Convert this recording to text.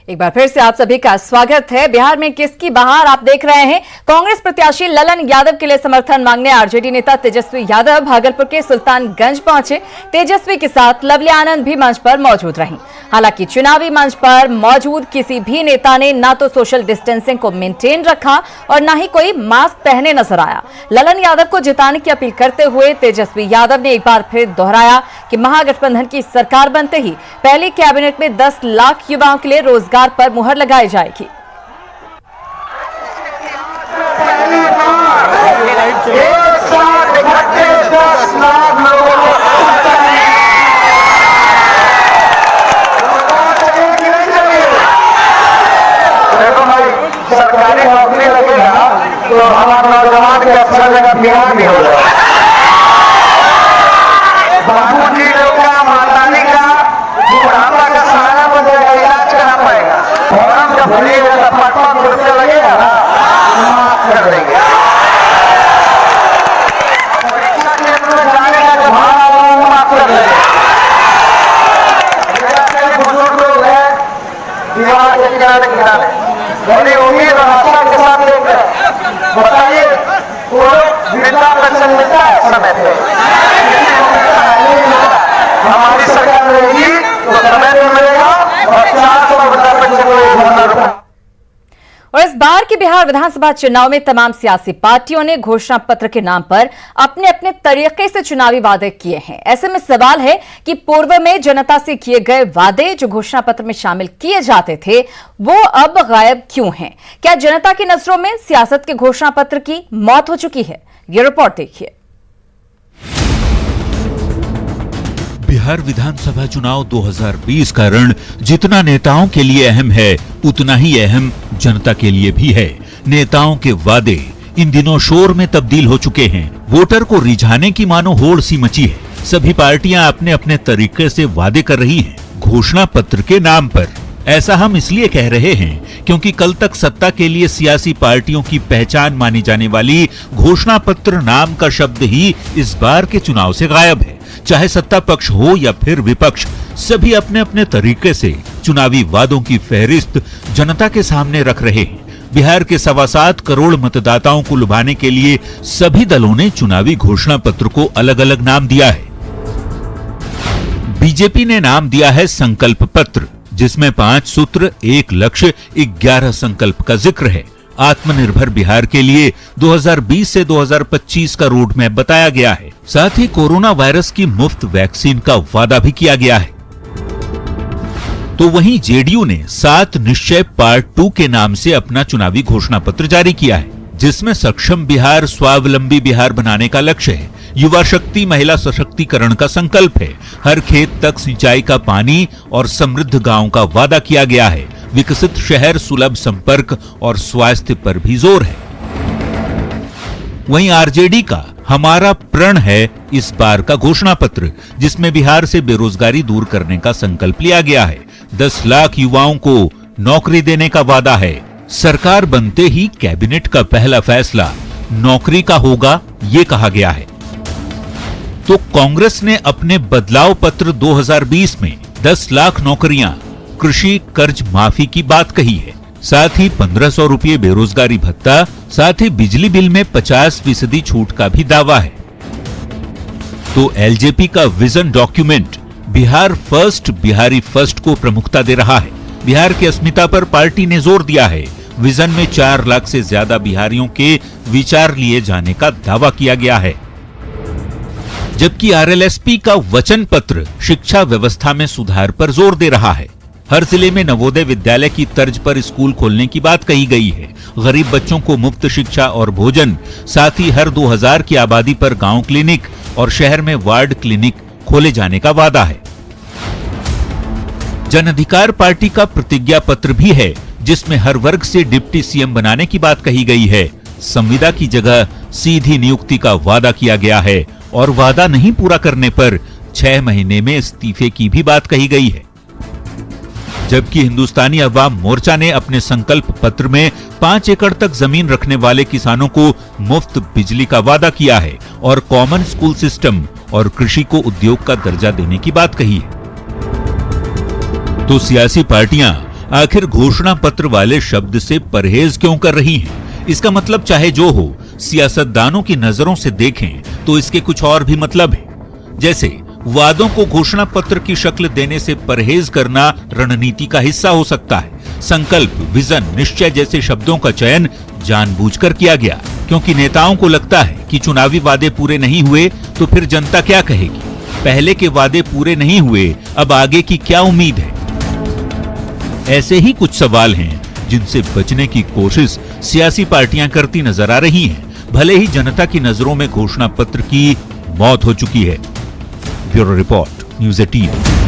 एक बार फिर से आप सभी का स्वागत है। बिहार में किसकी बहार आप देख रहे हैं। कांग्रेस प्रत्याशी ललन यादव के लिए समर्थन मांगने आरजेडी नेता तेजस्वी यादव भागलपुर के सुल्तानगंज पहुंचे। तेजस्वी के साथ लवली आनंद भी मंच पर मौजूद रहीं। हालांकि चुनावी मंच पर मौजूद किसी भी नेता ने न तो सोशल डिस्टेंसिंग को मेंटेन रखा और न ही कोई मास्क पहने नजर आया। ललन यादव को जिताने की अपील करते हुए तेजस्वी यादव ने एक बार फिर दोहराया कि महागठबंधन की सरकार बनते ही पहली कैबिनेट में 10 लाख युवाओं के लिए रोजगार पर मुहर लगाई जाएगी। सरकारी नौकरी लगेगा तो हमारे नौजवान के अच्छा जगह बिहार भी होगा। बाबूजी लोग का मातानी का बुढ़ापा का सहारा बन जाएगा, इलाज करना पड़ेगा। फॉर्म जब भरिएगा तो 5-5 रुपये लगेगा ना, माफ कर देंगे। परीक्षा केंद्र में जाने का जो भाड़ा माफ कर देंगे। बुजुर्ग लोग है दीवार के किनारे बड़ी उम्मीद और आशा के साथ लेकर बताइए वो वृद्धा पेंशन मिलता है समय पे? हमारी सरकार रहेगी तो समय पे मिलेगा और 400 वृद्धा पेंशन को 1,000 रुपए। और इस बार के बिहार विधानसभा चुनाव में तमाम सियासी पार्टियों ने घोषणा पत्र के नाम पर अपने अपने तरीके से चुनावी वादे किए हैं। ऐसे में सवाल है कि पूर्व में जनता से किए गए वादे जो घोषणा पत्र में शामिल किए जाते थे वो अब गायब क्यों हैं? क्या जनता की नजरों में सियासत के घोषणा पत्र की मौत हो चुकी है? ये रिपोर्ट देखिए। बिहार विधानसभा चुनाव 2020 का रण जितना नेताओं के लिए अहम है उतना ही अहम जनता के लिए भी है। नेताओं के वादे इन दिनों शोर में तब्दील हो चुके हैं। वोटर को रिझाने की मानो होड़ सी मची है। सभी पार्टियां अपने अपने तरीके से वादे कर रही हैं घोषणा पत्र के नाम पर। ऐसा हम इसलिए कह रहे हैं क्योंकि कल तक सत्ता के लिए सियासी पार्टियों की पहचान मानी जाने वाली घोषणा पत्र नाम का शब्द ही इस बार के चुनाव से गायब है। चाहे सत्ता पक्ष हो या फिर विपक्ष, सभी अपने अपने तरीके से चुनावी वादों की फहरिस्त जनता के सामने रख रहे हैं। बिहार के 7.25 करोड़ मतदाताओं को लुभाने के लिए सभी दलों ने चुनावी घोषणा पत्र को अलग अलग नाम दिया है। बीजेपी ने नाम दिया है संकल्प पत्र, जिसमें 5 सूत्र, 1 लक्ष्य, 11 संकल्प का जिक्र है। आत्मनिर्भर बिहार के लिए 2020 से 2025 का रोड मैप बताया गया है। साथ ही कोरोना वायरस की मुफ्त वैक्सीन का वादा भी किया गया है। तो वहीं जेडीयू ने 7 निश्चय पार्ट 2 के नाम से अपना चुनावी घोषणा पत्र जारी किया है, जिसमें सक्षम बिहार, स्वावलंबी बिहार बनाने का लक्ष्य है। युवा शक्ति, महिला सशक्तिकरण का संकल्प है। हर खेत तक सिंचाई का पानी और समृद्ध गांव का वादा किया गया है। विकसित शहर, सुलभ संपर्क और स्वास्थ्य पर भी जोर है। वहीं आरजेडी का हमारा प्रण है इस बार का घोषणा पत्र, जिसमें बिहार से बेरोजगारी दूर करने का संकल्प लिया गया है। 10 लाख युवाओं को नौकरी देने का वादा है। सरकार बनते ही कैबिनेट का पहला फैसला नौकरी का होगा, ये कहा गया है। तो कांग्रेस ने अपने बदलाव पत्र 2020 में 10 लाख नौकरियां, कृषि कर्ज माफी की बात कही है। साथ ही 1500 रुपये बेरोजगारी भत्ता, साथ ही बिजली बिल में 50% छूट का भी दावा है। तो एलजेपी का vision document Bihar first, Bihari first को प्रमुखता दे रहा है। बिहार की अस्मिता पर पार्टी ने जोर दिया है। विजन में 4 लाख से ज्यादा बिहारियों के विचार लिए जाने का दावा किया गया है। जबकि आरएलएसपी का वचन पत्र शिक्षा व्यवस्था में सुधार पर जोर दे रहा है। हर जिले में नवोदय विद्यालय की तर्ज पर स्कूल खोलने की बात कही गई है। गरीब बच्चों को मुफ्त शिक्षा और भोजन, साथ ही हर 2000 की आबादी पर गांव क्लिनिक और शहर में वार्ड क्लिनिक खोले जाने का वादा है। जन अधिकार पार्टी का प्रतिज्ञा पत्र भी है, जिसमें हर वर्ग से डिप्टी सीएम बनाने की बात कही गई है। संविदा की जगह सीधी नियुक्ति का वादा किया गया है और वादा नहीं पूरा करने पर 6 महीने में इस्तीफे की भी बात कही गई है। जबकि हिंदुस्तानी अवाम मोर्चा ने अपने संकल्प पत्र में 5 एकड़ तक जमीन रखने वाले किसानों को मुफ्त बिजली का वादा किया है और कॉमन स्कूल सिस्टम और कृषि को उद्योग का दर्जा देने की बात कही है। तो सियासी पार्टियां आखिर घोषणा पत्र वाले शब्द से परहेज क्यों कर रही हैं? इसका मतलब चाहे जो हो, सियासतदानों की नजरों से देखें तो इसके कुछ और भी मतलब है। जैसे वादों को घोषणा पत्र की शक्ल देने से परहेज करना रणनीति का हिस्सा हो सकता है। संकल्प, विजन, निश्चय जैसे शब्दों का चयन जानबूझकर किया गया, क्योंकि नेताओं को लगता है कि चुनावी वादे पूरे नहीं हुए तो फिर जनता क्या कहेगी। पहले के वादे पूरे नहीं हुए, अब आगे की क्या उम्मीद है? ऐसे ही कुछ सवाल हैं जिनसे बचने की कोशिश सियासी पार्टियां करती नजर आ रही हैं, भले ही जनता की नजरों में घोषणा पत्र की मौत हो चुकी है। Bureau report, news 18।